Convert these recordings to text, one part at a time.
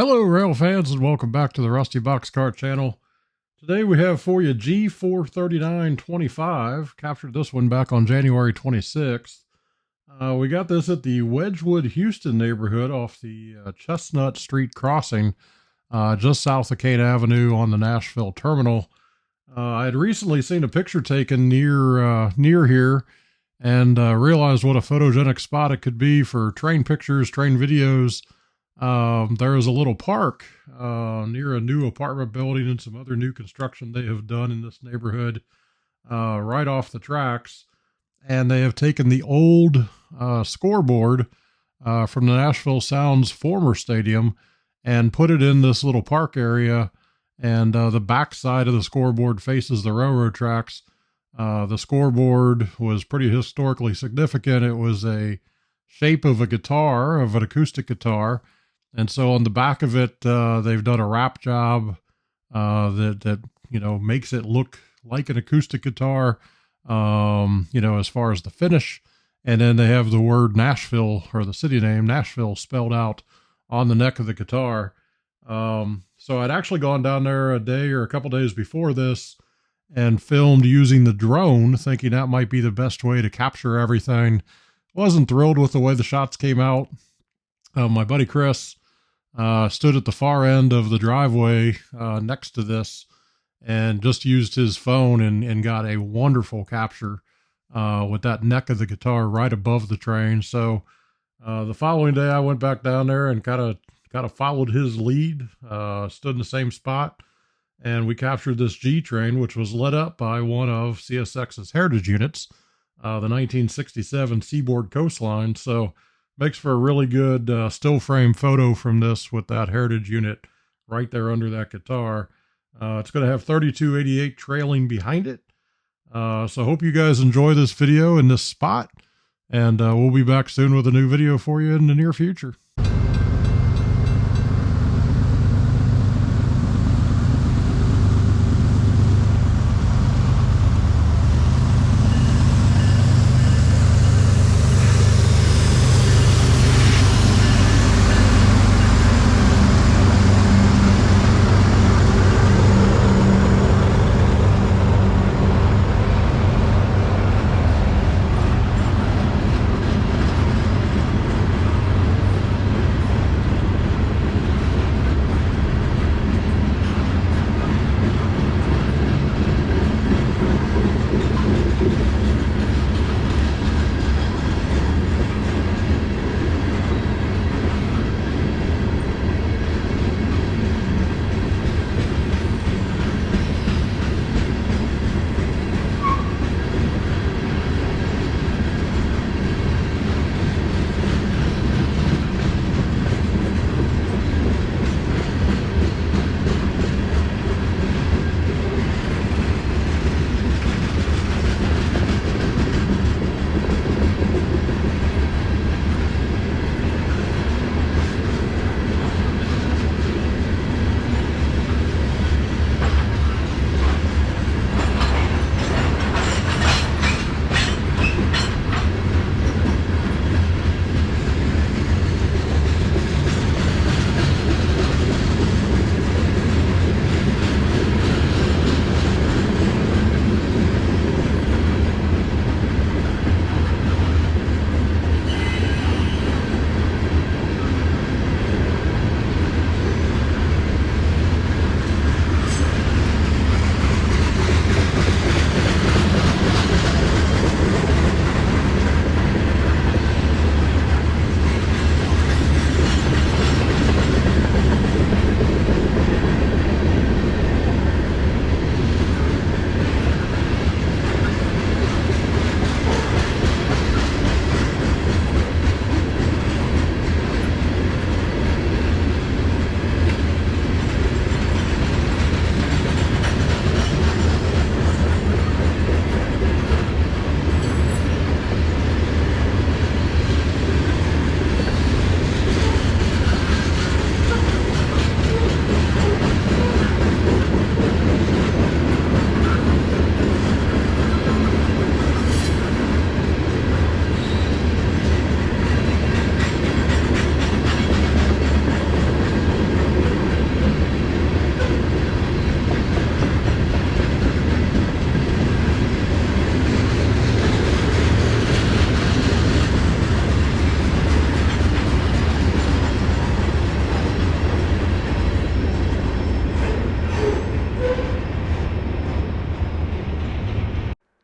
Hello rail fans and welcome back to the Rusty Boxcar channel. Today we have for you G439-25. Captured this one back on January 26th. We got this at the Wedgwood, Houston neighborhood off the Chestnut Street crossing, just south of Kane Avenue on the Nashville terminal. I had recently seen a picture taken near here and realized what a photogenic spot it could be for train pictures, train videos. There is a little park near a new apartment building and some other new construction they have done in this neighborhood right off the tracks. And they have taken the old Scoreboard from the Nashville Sound's former stadium and put it in this little park area. And the back side of the Scoreboard faces the railroad tracks. The Scoreboard was pretty historically significant. It was a shape of a guitar, of an acoustic guitar. And so on the back of it, they've done a wrap job that makes it look like an acoustic guitar, as far as the finish. And then they have the word Nashville, or the city name Nashville, spelled out on the neck of the guitar. So I'd actually gone down there a day or a couple days before this and filmed using the drone, thinking that might be the best way to capture everything. Wasn't thrilled with the way the shots came out. My buddy Chris stood at the far end of the driveway next to this and just used his phone and got a wonderful capture with that neck of the guitar right above the train. So the following day I went back down there and kind of followed his lead, stood in the same spot, and we captured this G train, which was led up by one of CSX's heritage units, the 1967 Seaboard coastline. So makes for a really good still frame photo from this with that heritage unit right there under that guitar. It's going to have 3288 trailing behind it. So hope you guys enjoy this video in this spot, and we'll be back soon with a new video for you in the near future.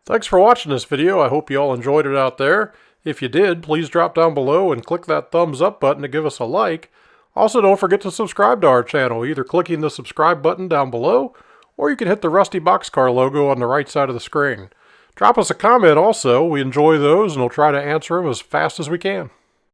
Thanks for watching this video. I hope you all enjoyed it out there. If you did, please drop down below and click that thumbs up button to give us a like. Also, don't forget to subscribe to our channel, either clicking the subscribe button down below, or you can hit the rusty Boxcar logo on the right side of the screen. Drop us a comment also. We enjoy those and we'll try to answer them as fast as we can.